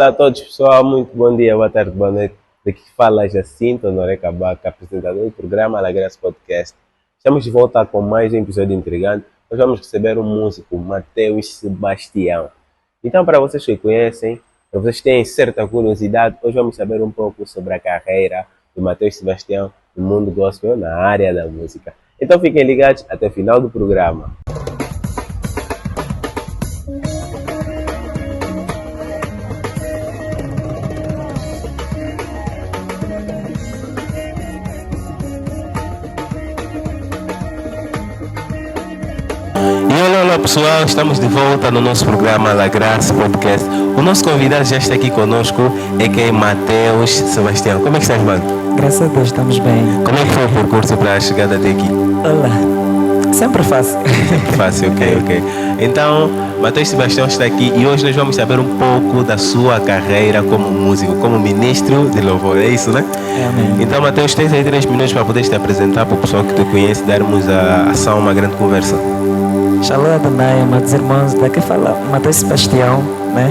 Olá a todos, pessoal. Muito bom dia, boa tarde, boa noite. Daqui que fala Jacinto Honoré Cabaca, apresentador do programa Alagraça Podcast. Estamos de volta com mais um episódio intrigante. Hoje vamos receber um músico, Matheus Sebastião. Então, para vocês que conhecem, para vocês que têm certa curiosidade, hoje vamos saber um pouco sobre a carreira do Matheus Sebastião no mundo gospel, na área da música. Então, fiquem ligados até o final do programa. Olá pessoal, estamos de volta no nosso programa Alagraça Podcast. O nosso convidado já está aqui conosco, que é Matheus Sebastião. Como é que estás, mano? Graças a Deus, estamos bem. Como é que foi o percurso para a chegada até aqui? Olá, sempre fácil. Sempre fácil, ok. Então, Matheus Sebastião está aqui e hoje nós vamos saber um pouco da sua carreira como músico, como ministro de louvor, é isso, né? Amém. Então, Matheus, tens aí 3 minutos para poder te apresentar para o pessoal que te conhece, darmos a ação, uma grande conversa. Shalom Adonai, amados irmãos, daqui fala Matheus Sebastião, né?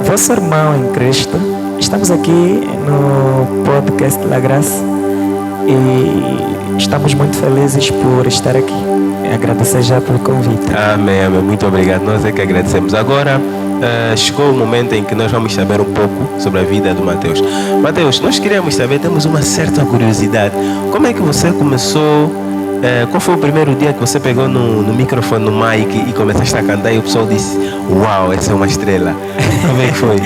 Vosso irmão em Cristo. Estamos aqui no podcast La Graça e estamos muito felizes por estar aqui. Agradecer já pelo convite. Amém. Muito obrigado. Nós é que agradecemos. Agora, chegou o momento em que nós vamos saber um pouco sobre a vida do Matheus. Matheus, nós queríamos saber, temos uma certa curiosidade. Como é que você começou? Qual foi o primeiro dia que você pegou no microfone, no mic e começaste a cantar e o pessoal disse: "Uau, essa é uma estrela"? Como é que foi?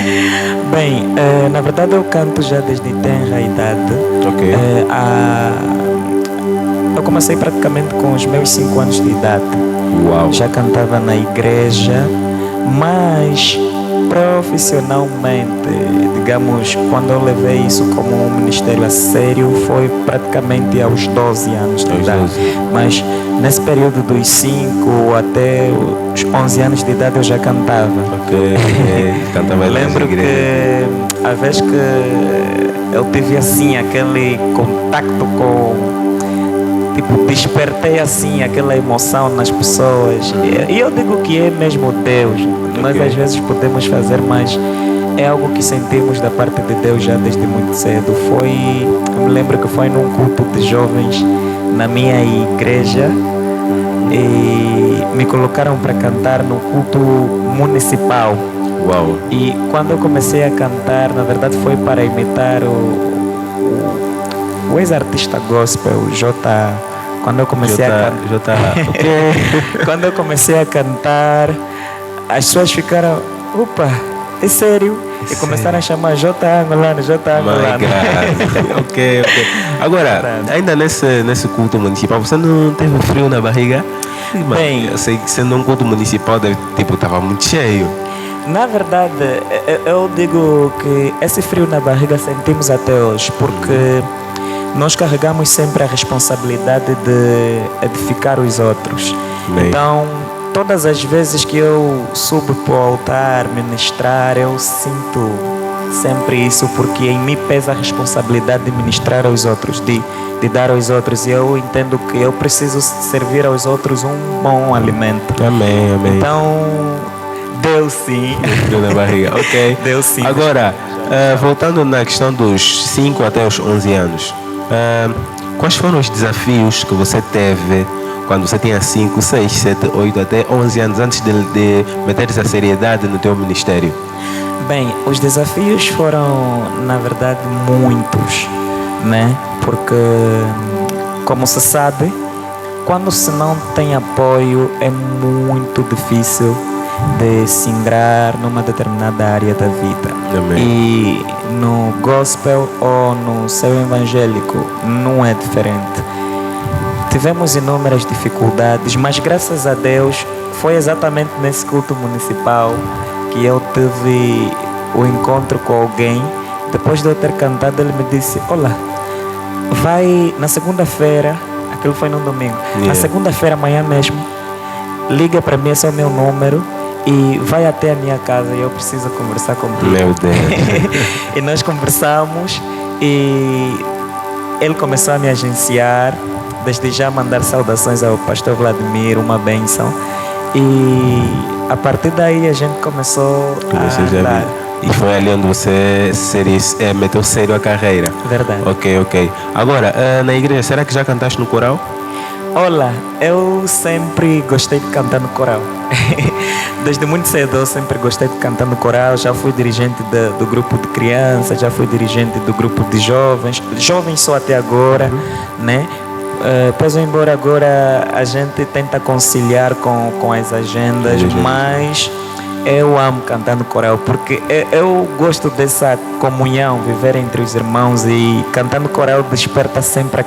Bem, na verdade eu canto já desde tenra idade. Ok. Eu comecei praticamente com os meus 5 anos de idade. Uau. Já cantava na igreja, mas profissionalmente, digamos, quando eu levei isso como um ministério a sério, foi praticamente aos 12 anos de idade. Mas nesse período dos 5 até os 11 anos de idade eu já cantava. Ok. Cantava. Lembro que a vez que eu tive assim aquele contacto com, tipo, despertei assim aquela emoção nas pessoas. E eu digo que é mesmo Deus. Nós às vezes podemos fazer, mas é algo que sentimos da parte de Deus já desde muito cedo. Eu me lembro que foi num culto de jovens na minha igreja e me colocaram para cantar no culto municipal. Uau. E quando eu comecei a cantar, na verdade foi para imitar o ex-artista gospel, J. Quando eu comecei Quando eu comecei a cantar, as pessoas ficaram, opa, é sério? E começaram a chamar J. Angolano. Ok. Agora, ainda nesse culto municipal, você não teve frio na barriga? Bem, eu sei que sendo um culto municipal, estava muito cheio. Na verdade, eu digo que esse frio na barriga sentimos até hoje, porque nós carregamos sempre a responsabilidade de edificar os outros. Bem. Então, todas as vezes que eu subo para o altar ministrar, eu sinto sempre isso, porque em mim pesa a responsabilidade de ministrar aos outros, de dar aos outros. E eu entendo que eu preciso servir aos outros um bom alimento. Amém. Então, deu sim. Frio na barriga, ok. Deu sim. Agora, voltando na questão dos 5 até os 11 anos, quais foram os desafios que você teve quando você tinha 5, 6, 7, 8 até 11 anos antes de meter essa seriedade no teu ministério? Bem, os desafios foram, na verdade, muitos, né? Porque, como se sabe, quando se não tem apoio é muito difícil de se ingrar numa determinada área da vida. Amém. E no gospel ou no seu evangélico não é diferente. Tivemos inúmeras dificuldades, mas graças a Deus foi exatamente nesse culto municipal que eu tive o encontro com alguém. Depois de eu ter cantado, ele me disse: olá, vai na segunda-feira, aquilo foi no domingo, na segunda-feira amanhã mesmo, liga para mim, esse é o meu número, e vai até a minha casa e eu preciso conversar contigo. Meu Deus. E nós conversamos e ele começou a me agenciar, desde já mandar saudações ao pastor Vladimir, uma bênção. E a partir daí a gente começou a dar. E foi ali onde você meteu sério a carreira. Verdade. Ok. Agora, na igreja, será que já cantaste no coral? Olá, eu sempre gostei de cantar no coral. Desde muito cedo eu sempre gostei de cantar no coral. Já fui dirigente do grupo de crianças, já fui dirigente do grupo de jovens. Jovens só até agora, né? Pois embora agora a gente tenta conciliar com as agendas, mas eu amo cantar no coral porque eu gosto dessa comunhão, viver entre os irmãos, e cantar no coral desperta sempre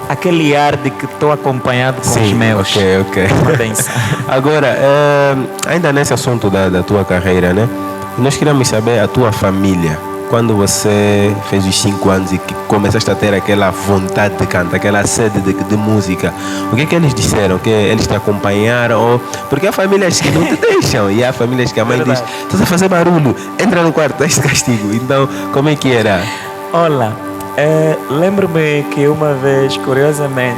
aquele ar de que estou acompanhado com os meus. Ok. Agora, ainda nesse assunto da tua carreira, né? Nós queríamos saber a tua família. Quando você fez os 5 anos e que começaste a ter aquela vontade de cantar, aquela sede de música, o que eles disseram? Que eles te acompanharam? Porque há famílias que não te deixam e há famílias que a mãe diz: estás a fazer barulho, entra no quarto, dá castigo. Então, como é que era? Olá, lembro-me que uma vez, curiosamente,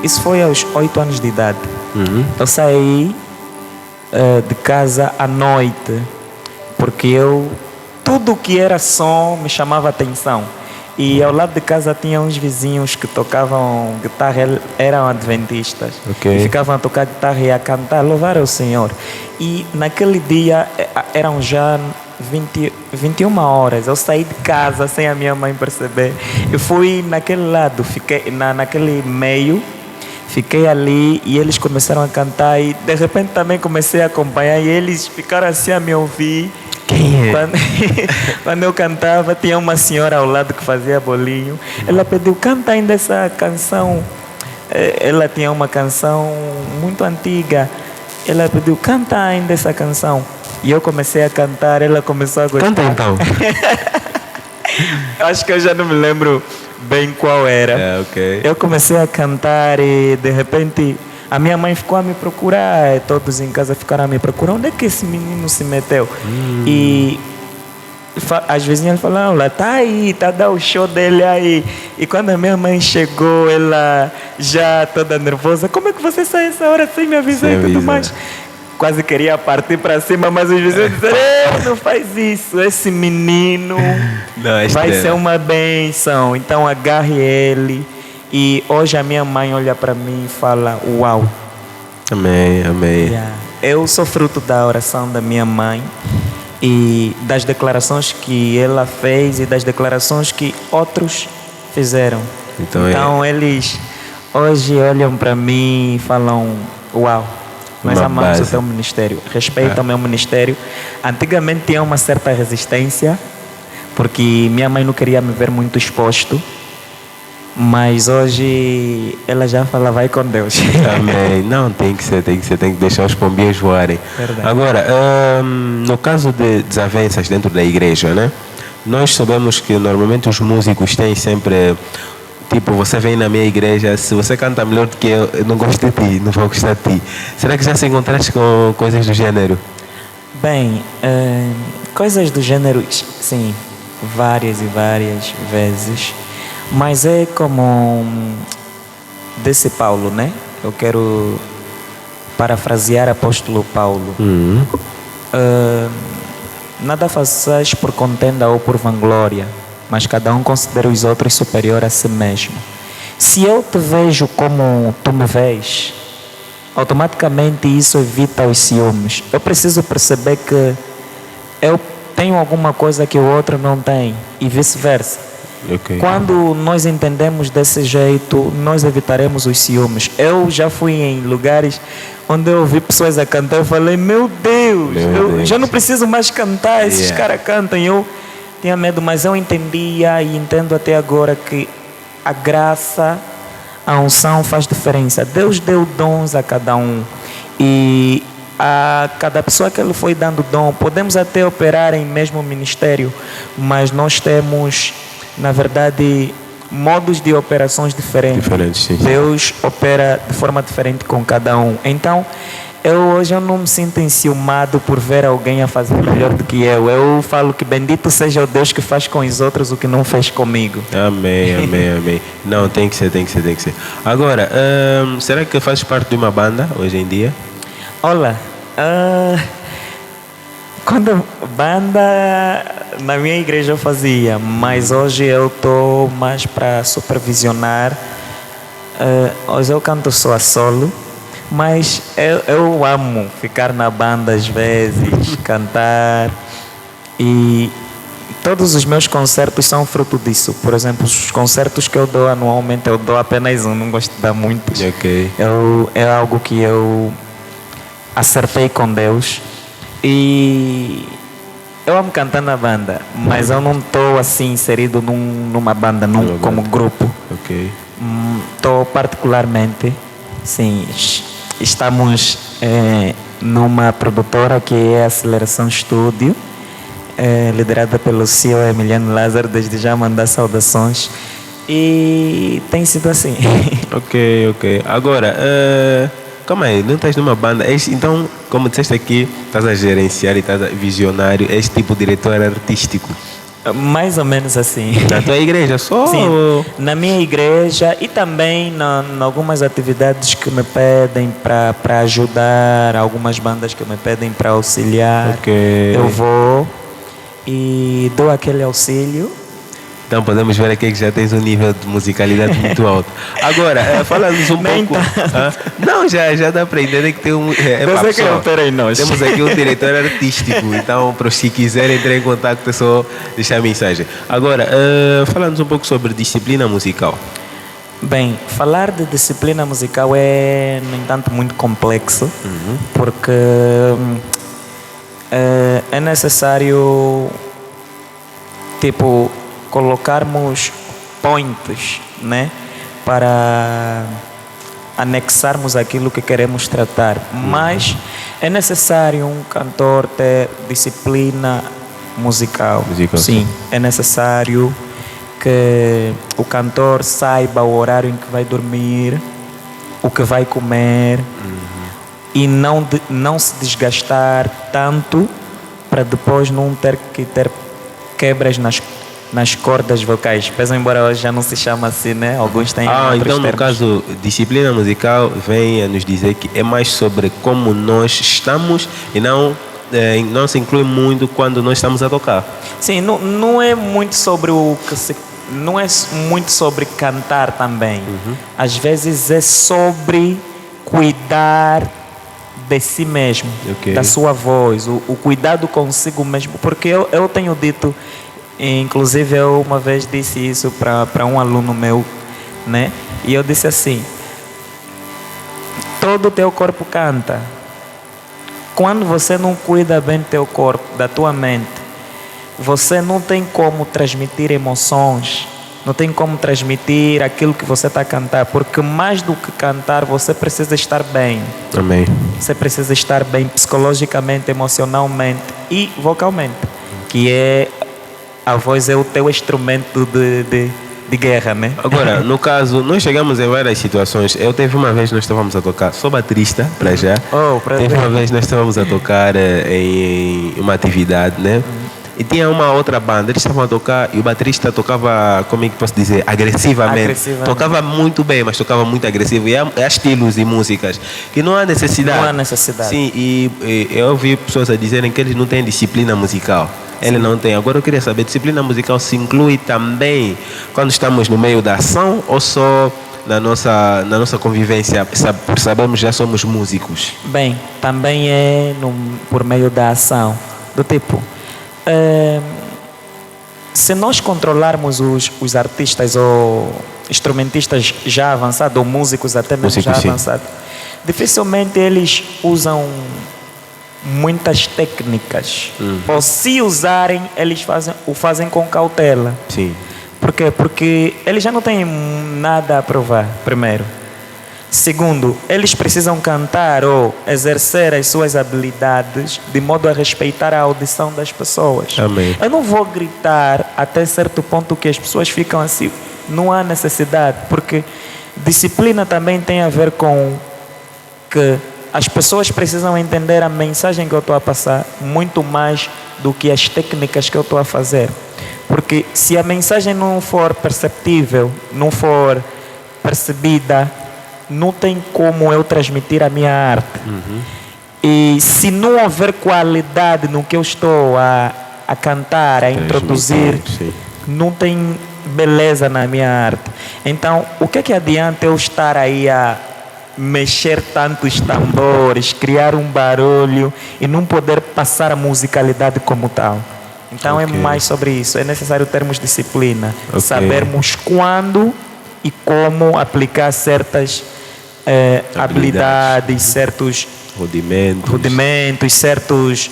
isso foi aos 8 anos de idade, eu saí de casa à noite, porque tudo que era som me chamava atenção. E ao lado de casa tinha uns vizinhos que tocavam guitarra, eram adventistas. E ficavam a tocar guitarra e a cantar, louvar ao Senhor. E naquele dia eram já 21 horas. Eu saí de casa sem a minha mãe perceber. Eu fui naquele lado, fiquei naquele meio. Fiquei ali e eles começaram a cantar e de repente também comecei a acompanhar e eles ficaram assim a me ouvir. Quem é? Quando eu cantava, tinha uma senhora ao lado que fazia bolinho. Ela pediu: canta ainda essa canção. Ela tinha uma canção muito antiga. Ela pediu: canta ainda essa canção. E eu comecei a cantar, ela começou a gostar. Canta então. Acho que eu já não me lembro bem qual era. Eu comecei a cantar e de repente a minha mãe ficou a me procurar, todos em casa ficaram a me procurar. Onde é que esse menino se meteu? E as vizinhas falaram: lá, tá aí, tá dando o show dele aí. E quando a minha mãe chegou, ela já toda nervosa: como é que você sai essa hora sem me avisar e tudo mais? Quase queria partir para cima, mas os vizinhos disseram: não faz isso, esse menino vai ser uma bênção, então agarre ele. E hoje a minha mãe olha para mim e fala: uau. Amém. Eu sou fruto da oração da minha mãe e das declarações que ela fez e das declarações que outros fizeram. Então eles hoje olham para mim e falam: uau. Nós amamos o teu ministério, respeita o meu ministério. Antigamente tinha uma certa resistência, porque minha mãe não queria me ver muito exposto, mas hoje ela já fala: vai com Deus. Amém. Não, tem que deixar os pombinhos voarem. Verdade. Agora, no caso de desavenças dentro da igreja, né? Nós sabemos que normalmente os músicos têm sempre... Tipo, você vem na minha igreja, se você canta melhor do que eu não gosto de ti, não vou gostar de ti. Será que já se encontraste com coisas do gênero? Bem, coisas do gênero, sim, várias e várias vezes. Mas é como disse Paulo, né? Eu quero parafrasear apóstolo Paulo. Nada façais por contenda ou por vanglória, mas cada um considera os outros superior a si mesmo. Se eu te vejo como tu me vês, automaticamente isso evita os ciúmes. Eu preciso perceber que eu tenho alguma coisa que o outro não tem e vice-versa. Quando nós entendemos desse jeito, nós evitaremos os ciúmes. Eu já fui em lugares onde eu ouvi pessoas a cantar, eu falei: meu Deus, eu já não preciso mais cantar, esses caras cantam. Eu tinha medo, mas eu entendia e entendo até agora que a graça, a unção faz diferença. Deus deu dons a cada um e a cada pessoa que Ele foi dando dom. Podemos até operar em mesmo ministério, mas nós temos, na verdade, modos de operações diferentes. Sim. Deus opera de forma diferente com cada um. Então, hoje eu não me sinto enciumado por ver alguém a fazer melhor do que eu. Eu falo que bendito seja o Deus que faz com os outros o que não fez comigo. Amém, amém, amém. Não, tem que ser. Agora, será que fazes parte de uma banda hoje em dia? Olha, quando banda na minha igreja eu fazia, mas hoje eu estou mais para supervisionar. Hoje eu canto só a solo, mas eu amo ficar na banda às vezes, cantar, e todos os meus concertos são fruto disso. Por exemplo, os concertos que eu dou anualmente, eu dou apenas um, não gosto de dar muitos. Ok. É algo que eu acertei com Deus, e eu amo cantar na banda, mas eu não estou assim inserido numa banda, como grupo. Ok. Estou particularmente, sim, estamos numa produtora que é a Aceleração Estúdio, liderada pelo CEO Emiliano Lázaro. Desde já mandar saudações, e tem sido assim. Ok. Agora, calma aí, não estás numa banda, então, como disseste aqui, estás a gerenciar e estás a visionário, és tipo diretor artístico. Mais ou menos assim. Na tua igreja só? Sim, na minha igreja, e também em algumas atividades que me pedem para ajudar, algumas bandas que me pedem para auxiliar. Ok. Eu vou e dou aquele auxílio. Então podemos ver aqui que já tens um nível de musicalidade muito alto. Agora, fala-nos um pouco. Não, já dá para entender que tem um. Temos aqui um diretor artístico, então para os que quiserem entrar em contato é só deixar a mensagem. Agora, fala-nos um pouco sobre disciplina musical. Bem, falar de disciplina musical é, no entanto, muito complexo, porque é necessário, tipo, colocarmos pontos, né, para anexarmos aquilo que queremos tratar. Mas é necessário um cantor ter disciplina musical. Sim, é necessário que o cantor saiba o horário em que vai dormir, o que vai comer, e não se desgastar tanto para depois não ter que ter quebras nas cordas vocais. Pese embora hoje já não se chama assim, né? Alguns têm outros então termos. No caso, disciplina musical vem a nos dizer que é mais sobre como nós estamos e não se inclui muito quando nós estamos a tocar. Sim, não é muito sobre não é muito sobre cantar também. Às vezes é sobre cuidar de si mesmo, da sua voz, o cuidado consigo mesmo, porque eu tenho dito, inclusive eu uma vez disse isso para um aluno meu, né? E eu disse assim: todo o teu corpo canta. Quando você não cuida bem do teu corpo, da tua mente, você não tem como transmitir emoções, não tem como transmitir aquilo que você está a cantar, porque mais do que cantar, você precisa estar bem. Amém. Você precisa estar bem psicologicamente, emocionalmente e vocalmente, que é a voz é o teu instrumento de guerra, né? Agora, no caso, nós chegamos em várias situações. Teve uma vez nós estávamos a tocar, sou baterista, para já. Teve uma vez nós estávamos a tocar em uma atividade, né? E tinha uma outra banda, eles estavam a tocar e o baterista tocava, como é que posso dizer, agressivamente. Tocava muito bem, mas tocava muito agressivo. E há estilos e músicas que não há necessidade. Não há necessidade. Sim, e eu ouvi pessoas a dizerem que eles não têm disciplina musical. Ele não tem. Agora eu queria saber, disciplina musical se inclui também quando estamos no meio da ação ou só na nossa convivência, por sabermos já somos músicos? Bem, também é por meio da ação. Do tipo, se nós controlarmos os artistas ou instrumentistas já avançados, ou músicos até mesmo já avançados, dificilmente eles usam muitas técnicas. Ou se usarem, eles o fazem com cautela. Sim. Por quê? Porque eles já não têm nada a provar, primeiro. Segundo, eles precisam cantar ou exercer as suas habilidades de modo a respeitar a audição das pessoas. Amém. Eu não vou gritar até certo ponto que as pessoas ficam assim. Não há necessidade, porque disciplina também tem a ver com que as pessoas precisam entender a mensagem que eu estou a passar muito mais do que as técnicas que eu estou a fazer. Porque se a mensagem não for perceptível, não for percebida, não tem como eu transmitir a minha arte. E se não houver qualidade no que eu estou a cantar, a introduzir, não tem beleza na minha arte. Então, o que adianta eu estar aí a mexer tantos tambores, criar um barulho e não poder passar a musicalidade como tal? Então é mais sobre isso. É necessário termos disciplina, sabermos quando e como aplicar certas habilidades, certos rudimentos, certos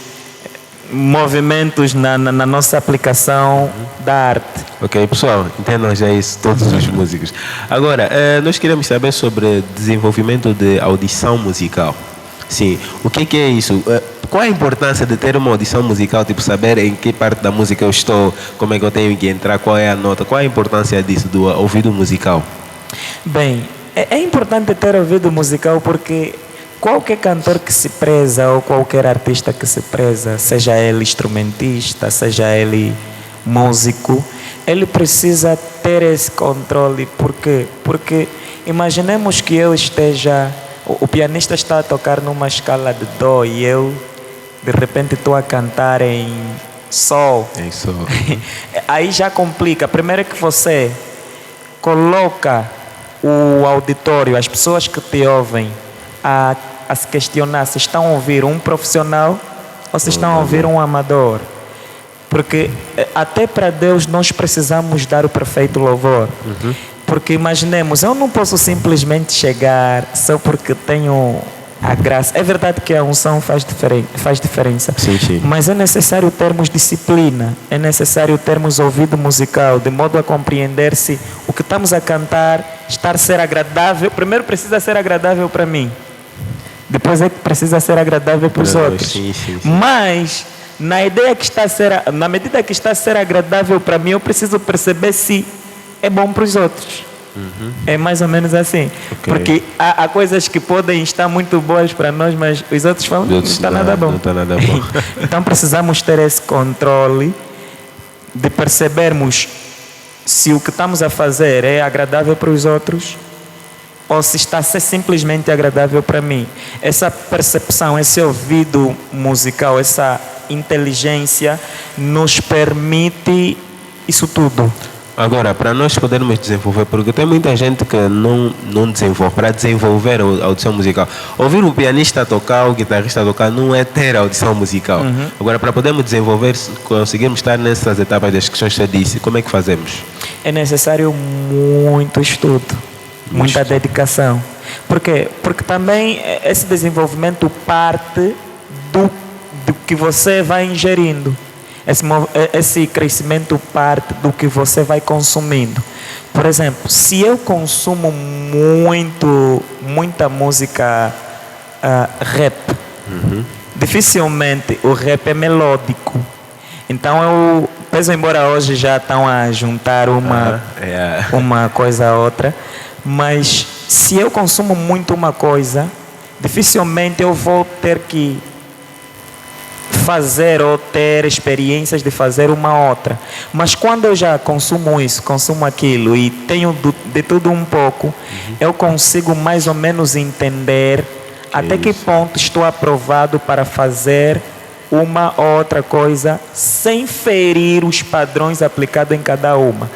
movimentos na nossa aplicação da arte. Ok, pessoal, entendam já isso, todos os músicos. Agora, nós queremos saber sobre desenvolvimento de audição musical. Sim, o que é isso? Qual a importância de ter uma audição musical, tipo saber em que parte da música eu estou, como é que eu tenho que entrar, qual é a nota, qual a importância disso, do ouvido musical? Bem, é importante ter ouvido musical porque qualquer cantor que se preza ou qualquer artista que se preza, seja ele instrumentista, seja ele músico, ele precisa ter esse controle. Por quê? Porque imaginemos que eu esteja, o pianista está a tocar numa escala de dó e eu de repente estou a cantar em sol. Em sol. Aí já complica. Primeiro que você coloca o auditório, as pessoas que te ouvem, a se questionar se estão a ouvir um profissional ou se estão a ouvir um amador. Porque até para Deus nós precisamos dar o perfeito louvor. Porque imaginemos, eu não posso simplesmente chegar só porque tenho a graça. É verdade que a unção faz diferença. Sim. Mas é necessário termos disciplina, é necessário termos ouvido musical, de modo a compreender se o que estamos a cantar está a ser agradável. Primeiro precisa ser agradável para mim, depois é que precisa ser agradável para os outros. Sim. Mas na medida que está a ser agradável para mim, eu preciso perceber se é bom para os outros. É mais ou menos assim. Porque há coisas que podem estar muito boas para nós, mas os outros falam não está nada bom. Não está nada bom. Então precisamos ter esse controle de percebermos se o que estamos a fazer é agradável para os outros ou se está a ser simplesmente agradável para mim. Essa percepção, esse ouvido musical, essa inteligência nos permite isso tudo. Agora, para nós podermos desenvolver, porque tem muita gente que não desenvolve, para desenvolver a audição musical. Ouvir um pianista tocar, o guitarrista tocar, não é ter audição musical. Agora, para podermos desenvolver, conseguirmos estar nessas etapas das questões que você disse, como é que fazemos? É necessário muito estudo, muita dedicação. Por quê? Porque também esse desenvolvimento parte do que você vai ingerindo. Esse crescimento parte do que você vai consumindo. Por exemplo, se eu consumo muita música rap, dificilmente o rap é melódico. Então embora hoje já estão a juntar uma coisa a outra, mas se eu consumo muito uma coisa, dificilmente eu vou ter que fazer ou ter experiências de fazer uma outra. Mas quando eu já consumo isso, consumo aquilo e tenho de tudo um pouco, eu consigo mais ou menos entender até que ponto estou aprovado para fazer uma ou outra coisa sem ferir os padrões aplicados em cada uma.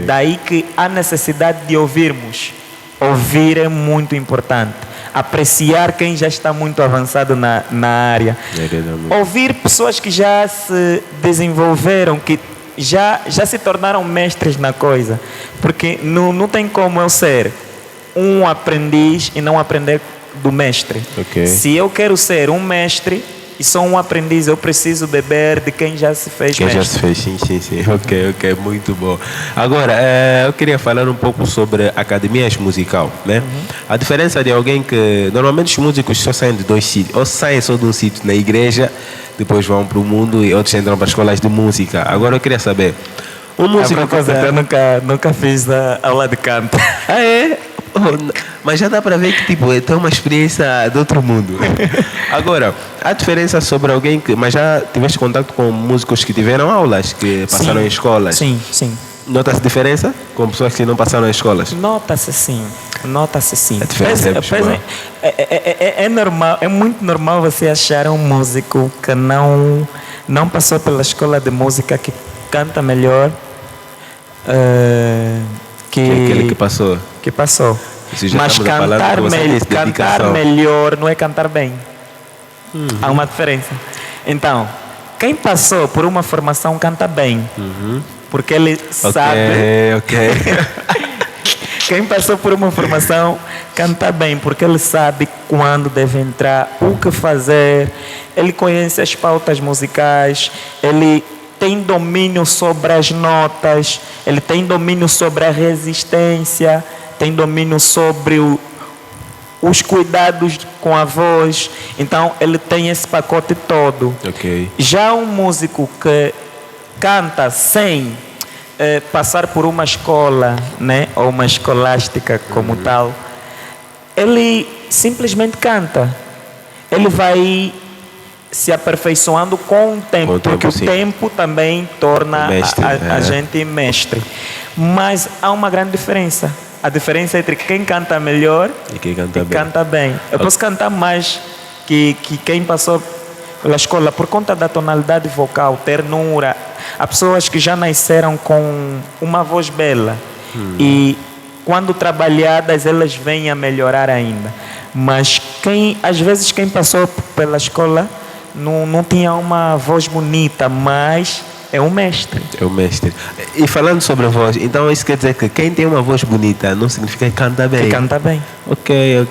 Daí que a necessidade de ouvirmos. Ouvir é muito importante. Apreciar quem já está muito avançado na área. Ouvir pessoas que já se desenvolveram, que já se tornaram mestres na coisa. Porque não tem como eu ser um aprendiz e não aprender do mestre. Se eu quero ser um mestre e sou um aprendiz, eu preciso beber de quem já se fez mestre. Já se fez, sim. Ok, muito bom. Agora, eu queria falar um pouco sobre academias musical, né? A diferença de alguém que... Normalmente os músicos só saem de dois sítios. Ou saem só de um sítio na igreja, depois vão para o mundo e outros entram para escolas de música. Agora eu queria saber... Um músico... eu nunca fiz a aula de canto. Ah, é? Mas já dá para ver que tipo, é uma experiência de outro mundo. Agora, há diferença sobre alguém que... Mas já tiveste contato com músicos que tiveram aulas, que passaram em escolas? Sim, sim. Nota-se diferença com pessoas que não passaram em escolas? Nota-se sim. Nota-se sim. A diferença é normal, é muito normal você achar um músico que não passou pela escola de música que canta melhor que aquele que passou. Que passou. Já mas cantar melhor não é cantar bem. Há uma diferença. Então, quem passou por uma formação canta bem. Porque ele sabe. Ok. Quem passou por uma formação canta bem, porque ele sabe quando deve entrar, o que fazer, ele conhece as pautas musicais, ele tem domínio sobre as notas, ele tem domínio sobre a resistência, tem domínio sobre os cuidados com a voz. Então ele tem esse pacote todo. Okay. Já um músico que canta sem passar por uma escola, né, ou uma escolástica como tal, ele simplesmente canta. Ele vai se aperfeiçoando com o tempo, porque o tempo também torna a gente mestre. Mas há uma grande diferença. A diferença entre quem canta melhor e quem canta bem. Canta bem. Eu posso cantar mais que quem passou pela escola por conta da tonalidade vocal, ternura. Há pessoas que já nasceram com uma voz bela e quando trabalhadas elas vêm a melhorar ainda. Mas às vezes quem passou pela escola não tinha uma voz bonita, mas é um mestre. É um mestre. E falando sobre a voz, então isso quer dizer que quem tem uma voz bonita não significa que canta bem? Que canta bem. Ok.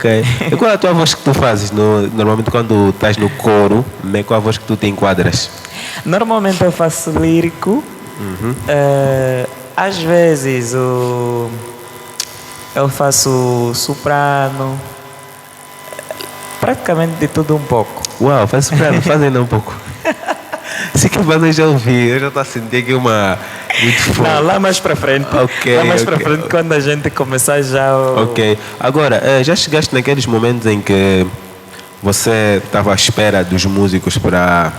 E qual é a tua voz que tu fazes normalmente quando estás no coro, né? Qual a voz que tu te enquadras? Normalmente eu faço lírico. Às vezes eu faço soprano. Praticamente de tudo um pouco. Uau, faz soprano, faz ainda um pouco. Se que eu já ouvi, eu já estou a sentir aqui uma... Muito forte. Não, lá mais para frente. Lá mais para frente, quando a gente começar já... Ok. Agora, já chegaste naqueles momentos em que você estava à espera dos músicos para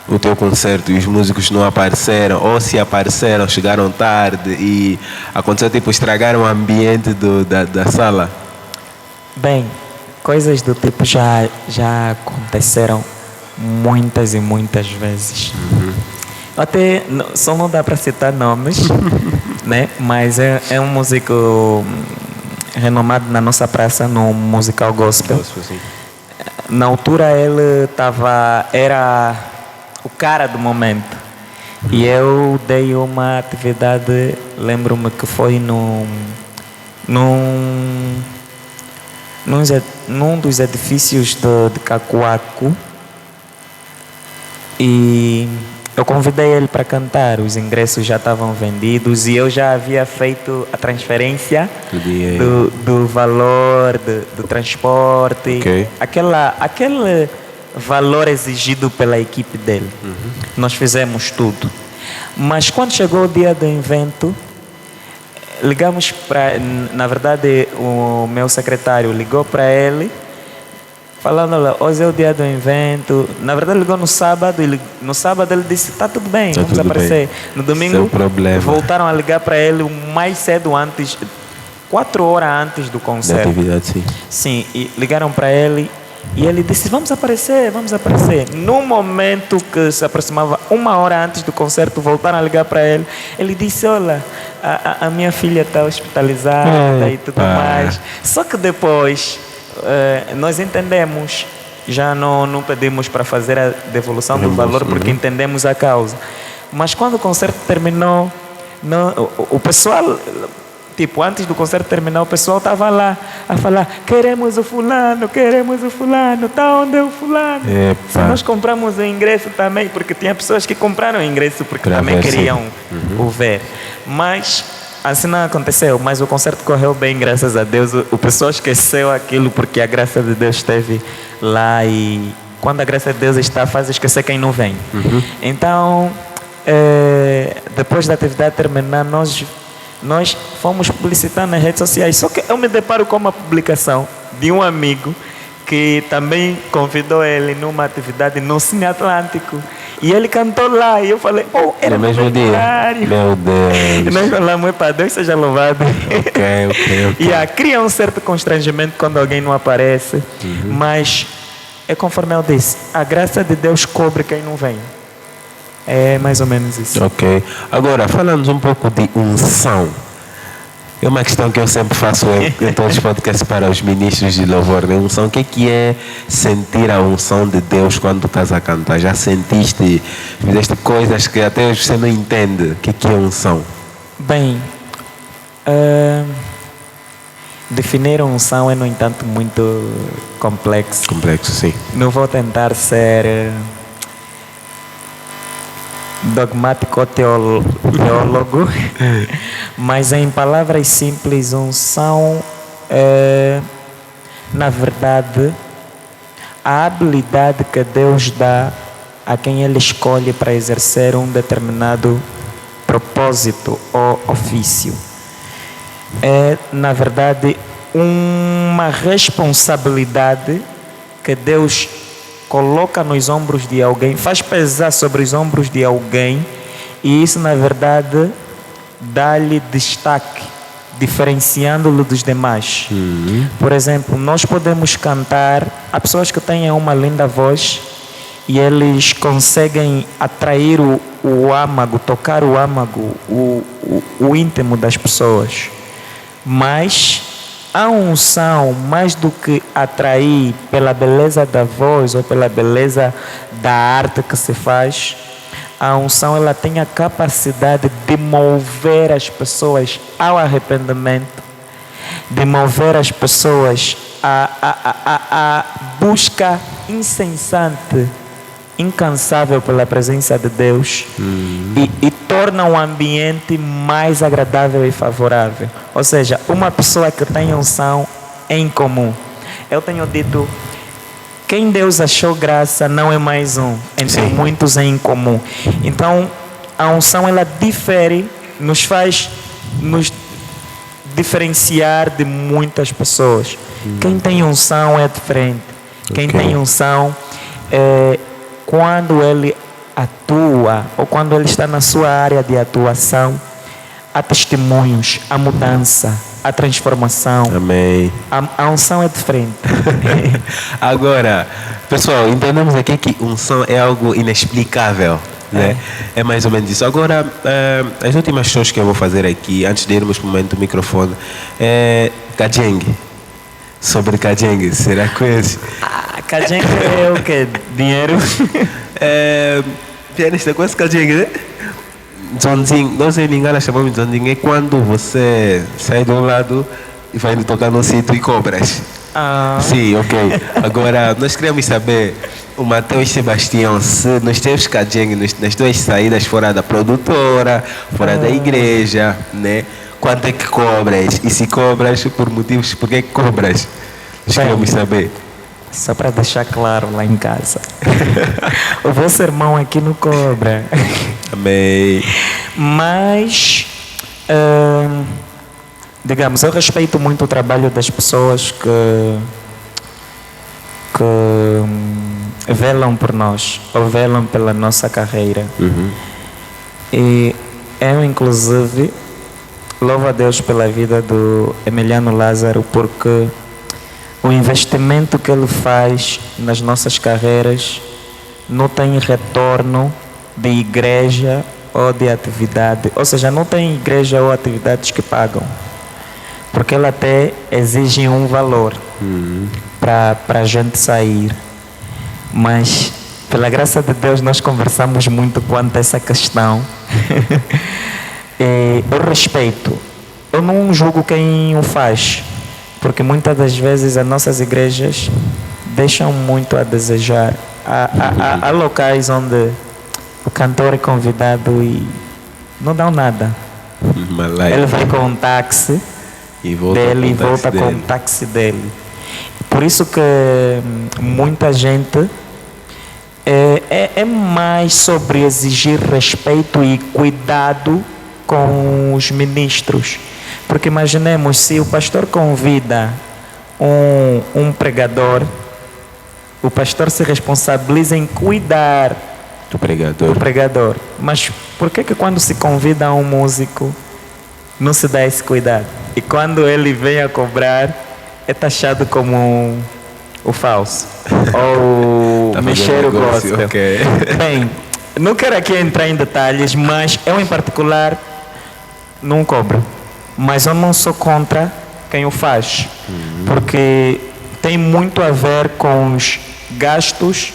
o teu concerto e os músicos não apareceram, ou se apareceram, chegaram tarde e aconteceu tipo, estragaram o ambiente da sala? Bem, coisas do tipo já aconteceram muitas e muitas vezes. Até só não dá para citar nomes, né? Mas é um músico renomado na nossa praça no musical gospel. Na altura ele era o cara do momento. E eu dei uma atividade, lembro-me que foi num dos edifícios de Cacoaco. E eu convidei ele para cantar. Os ingressos já estavam vendidos e eu já havia feito a transferência do valor do transporte, aquele valor exigido pela equipe dele. Nós fizemos tudo. Mas quando chegou o dia do evento, ligamos na verdade o meu secretário ligou para ele falando, olha, hoje é o dia do evento. Na verdade ligou no sábado e no sábado ele disse, está tudo bem, vamos aparecer. No domingo voltaram a ligar para ele o mais cedo antes, 4 horas antes do concerto. Sim, e ligaram para ele e ele disse, vamos aparecer. No momento que se aproximava 1 hora antes do concerto, voltaram a ligar para ele. Ele disse, olha, a minha filha está hospitalizada e tudo mais. Só que depois nós entendemos, já não pedimos para fazer a devolução do valor porque entendemos a causa. Mas quando o concerto terminou, o pessoal, tipo, antes do concerto terminar, o pessoal estava lá a falar, queremos o fulano, está onde é o fulano? Se nós compramos o ingresso também, porque tinha pessoas que compraram o ingresso porque também queriam o ver. Mas assim não aconteceu, mas o concerto correu bem, graças a Deus. O pessoal esqueceu aquilo porque a graça de Deus esteve lá e quando a graça de Deus está, faz esquecer quem não vem. Então, depois da atividade terminar, nós Nós fomos publicitar nas redes sociais, só que eu me deparo com uma publicação de um amigo que também convidou ele numa atividade no Cine Atlântico. E ele cantou lá, e eu falei, era no mesmo dia. Meu Deus. E nós falamos, para Deus seja louvado. Ok. E cria um certo constrangimento quando alguém não aparece, mas é conforme eu disse, a graça de Deus cobre quem não vem. É mais ou menos isso. Ok. Agora, falamos um pouco de unção. É uma questão que eu sempre faço em todos os podcasts para os ministros de louvor. Né? Unção, o que é sentir a unção de Deus quando estás a cantar? Já sentiste, fizeste coisas que até hoje você não entende o que é unção? Bem, definir unção é, no entanto, muito complexo. Complexo, sim. Não vou tentar ser dogmático ou teólogo, mas em palavras simples, unção é, na verdade, a habilidade que Deus dá a quem Ele escolhe para exercer um determinado propósito ou ofício. É, na verdade, uma responsabilidade que Deus coloca nos ombros de alguém, faz pesar sobre os ombros de alguém, e isso, na verdade, dá-lhe destaque, diferenciando-lo dos demais. Por exemplo, nós podemos cantar, há pessoas que têm uma linda voz e eles conseguem atrair o âmago, tocar o âmago, o íntimo das pessoas. Mas a unção, mais do que atrair pela beleza da voz ou pela beleza da arte que se faz, a unção, ela tem a capacidade de mover as pessoas ao arrependimento, de mover as pessoas à busca incessante, incansável pela presença de Deus, e torna o ambiente mais agradável e favorável. Ou seja, uma pessoa que tem unção é incomum. Eu tenho dito, quem Deus achou graça não é mais um, entre muitos é incomum. Então, a unção, ela difere, nos faz nos diferenciar de muitas pessoas. Quem tem unção é diferente. Quem tem unção quando ele atua, ou quando ele está na sua área de atuação, há testemunhos, há mudança, há transformação. Amém. A unção é diferente. Agora, pessoal, entendemos aqui que unção é algo inexplicável. Né? É mais ou menos isso. Agora, as últimas coisas que eu vou fazer aqui, antes de irmos para o momento do microfone, é Kajeng. Sobre Kajeng, será que conhece? Kajeng é o quê? Dinheiro? Pianista, conhece Kajeng, né? Zonzing, não sei ninguém chamamos de Zonzing, é quando você sai de um lado e vai tocar no sítio e cobras. Sim, ok. Agora, nós queremos saber, o Mateus Sebastião, se nos teus Kajeng, nas tuas saídas fora da produtora, fora da igreja, né? Quanto é que cobras? E se cobras, por motivos, por que cobras? Nós queremos saber. Só para deixar claro lá em casa. O vosso irmão aqui não cobra. Amém. Mas, digamos, eu respeito muito o trabalho das pessoas que velam por nós, ou velam pela nossa carreira. E eu, inclusive, louvo a Deus pela vida do Emiliano Lázaro, porque o investimento que ele faz nas nossas carreiras não tem retorno de igreja ou de atividade. Ou seja, não tem igreja ou atividades que pagam. Porque ele até exige um valor para a gente sair. Mas, pela graça de Deus, nós conversamos muito quanto a essa questão. Eu respeito. Eu não julgo quem o faz, porque muitas das vezes as nossas igrejas deixam muito a desejar. Há locais onde o cantor é convidado e não dão nada. Ele vai com um táxi e volta com o táxi dele. Por isso que muita gente é mais sobre exigir respeito e cuidado com os ministros. Porque imaginemos, se o pastor convida um pregador, o pastor se responsabiliza em cuidar Do pregador. do pregador. Mas por que quando se convida um músico não se dá esse cuidado? E quando ele vem a cobrar, é taxado como o falso ou Tá mexer o fazendo negócio, gospel. ok. Bem, não quero aqui entrar em detalhes, mas eu em particular não cobro. Mas eu não sou contra quem o faz, porque tem muito a ver com os gastos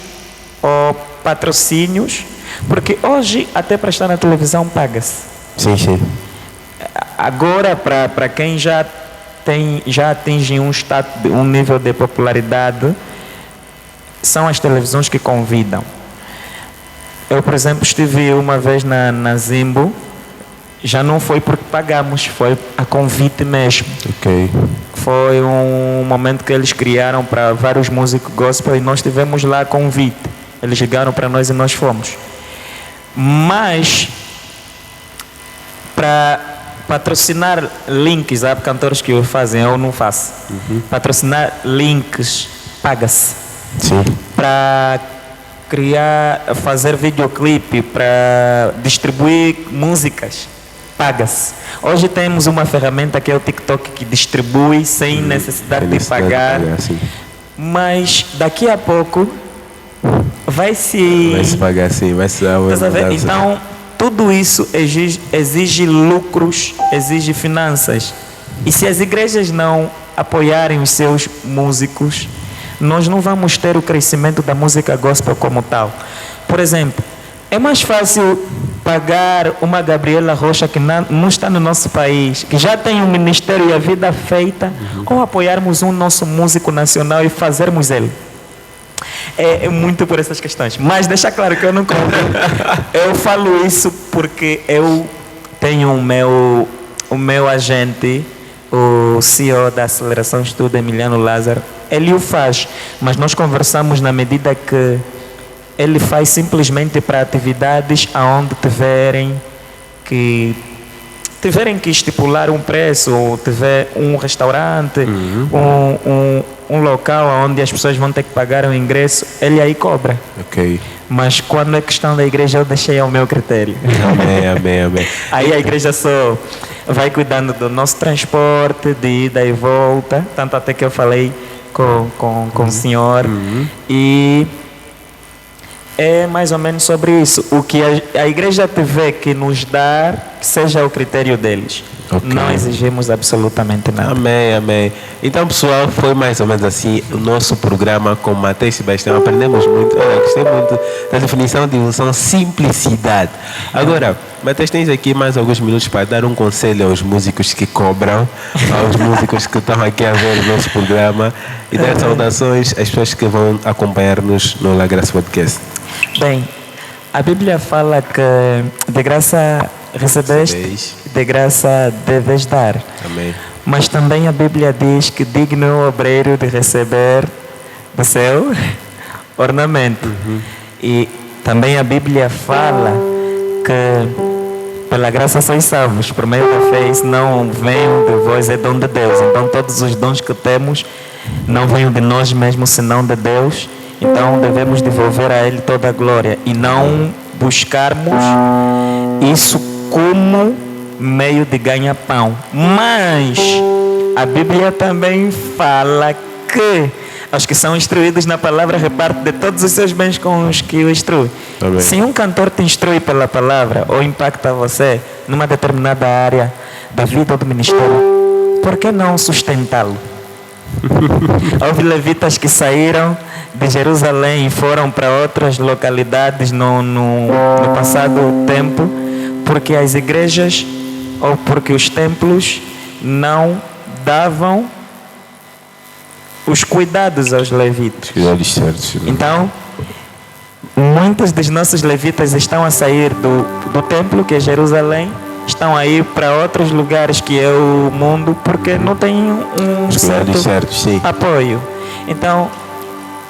ou patrocínios, porque hoje até para estar na televisão paga-se. Sim, sim. Agora, para quem já atinge um nível de popularidade, são as televisões que convidam. Eu, por exemplo, estive uma vez na Zimbo, já não foi porque pagamos, foi a convite mesmo. Ok. Foi um momento que eles criaram para vários músicos gospel e nós tivemos lá a convite. Eles ligaram para nós e nós fomos. Mas, para patrocinar links, há cantores que o fazem, eu não faço. Patrocinar links, paga-se. Sim. Para fazer videoclipe, para distribuir músicas, paga-se. Hoje temos uma ferramenta que é o TikTok que distribui sem necessidade de pagar. Sim. Mas daqui a pouco vai se pagar sim, vai se dar uma Estás a ver? mudança. Então, tudo isso exige lucros, exige finanças. E se as igrejas não apoiarem os seus músicos, nós não vamos ter o crescimento da música gospel como tal. Por exemplo, é mais fácil pagar uma Gabriela Rocha que não está no nosso país, que já tem um ministério e a vida feita, ou apoiarmos um nosso músico nacional e fazermos ele. É muito por essas questões. Mas deixa claro que eu não compro. Eu falo isso porque eu tenho o meu agente, o CEO da Aceleração Estudo, Emiliano Lázaro. Ele o faz, mas nós conversamos na medida que ele faz simplesmente para atividades aonde tiverem que estipular um preço, ou tiver um restaurante, um local onde as pessoas vão ter que pagar um ingresso, ele aí cobra. Ok. Mas quando é questão da igreja, eu deixei ao meu critério. Amém. Aí a igreja só vai cuidando do nosso transporte, de ida e volta, tanto até que eu falei com o senhor. E é mais ou menos sobre isso. O que a igreja tiver que nos dar, que seja o critério deles. Ok. Não exigimos absolutamente nada. Amém. Então, pessoal, foi mais ou menos assim o nosso programa com Matheus Sebastião. Aprendemos muito. Olha, gostei muito da definição de unção, simplicidade. Agora, Matheus, tens aqui mais alguns minutos para dar um conselho aos músicos que cobram, aos músicos que estão aqui a ver o nosso programa e dar saudações às pessoas que vão acompanhar-nos no La Graça Podcast. Bem, a Bíblia fala que de graça recebeste, de graça deves dar. Amém. Mas também a Bíblia diz que digno é o obreiro de receber do seu ornamento. E também a Bíblia fala que pela graça sois salvos, por meio da fé. Isso não vem de vós, é dom de Deus. Então todos os dons que temos não vêm de nós mesmos, senão de Deus. Então devemos devolver a Ele toda a glória e não buscarmos isso como meio de ganha-pão. Mas a Bíblia também fala que os que são instruídos na palavra repartem de todos os seus bens com os que o instruem. Amém. Se um cantor te instrui pela palavra ou impacta você numa determinada área da vida ou do ministério, por que não sustentá-lo? Houve levitas que saíram de Jerusalém e foram para outras localidades no passado tempo, porque as igrejas ou porque os templos não davam os cuidados aos levitas. Cuidados certos. Então, muitos dos nossos levitas estão a sair do templo, que é Jerusalém, estão a ir para outros lugares, que é o mundo, porque não tem um certo apoio. Então,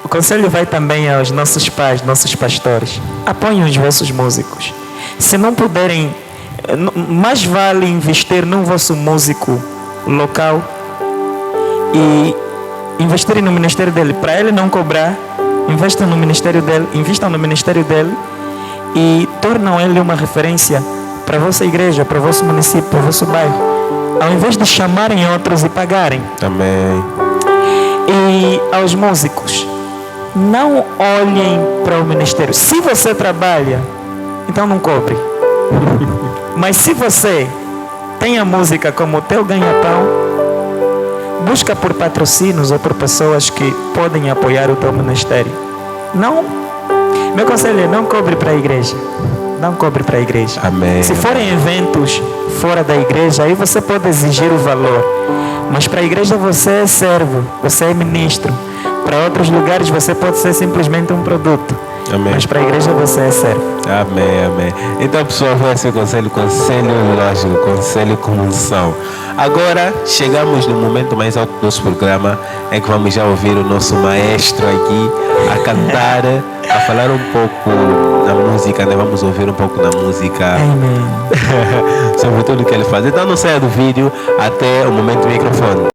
o conselho vai também aos nossos pais, nossos pastores. Apoiem os vossos músicos. Se não puderem mais vale investir num vosso músico local e investirem no ministério dele. Para ele não cobrar, investam no ministério dele e tornam ele uma referência para a vossa igreja, para o vosso município, para o vosso bairro, ao invés de chamarem outros e pagarem. Amém. E aos músicos, não olhem para o ministério. Se você trabalha, então não cobre. Mas se você tem a música como teu ganha-pão, busca por patrocínios ou por pessoas que podem apoiar o teu ministério. Meu conselho é não cobre para a igreja. Não cobre para a igreja. Amém. Se forem eventos fora da igreja, aí você pode exigir o valor. Mas para a igreja você é servo, você é ministro. Para outros lugares você pode ser simplesmente um produto. Amém. Mas para a igreja você é servo. Amém, amém. Então, pessoal, foi esse o conselho lógico, conselho com unção. Agora, chegamos no momento mais alto do nosso programa, em que vamos já ouvir o nosso maestro aqui a cantar, a falar um pouco na música, né? Vamos ouvir um pouco na música. Amém. Sobre tudo que ele faz. Então, não saia do vídeo até o momento do microfone.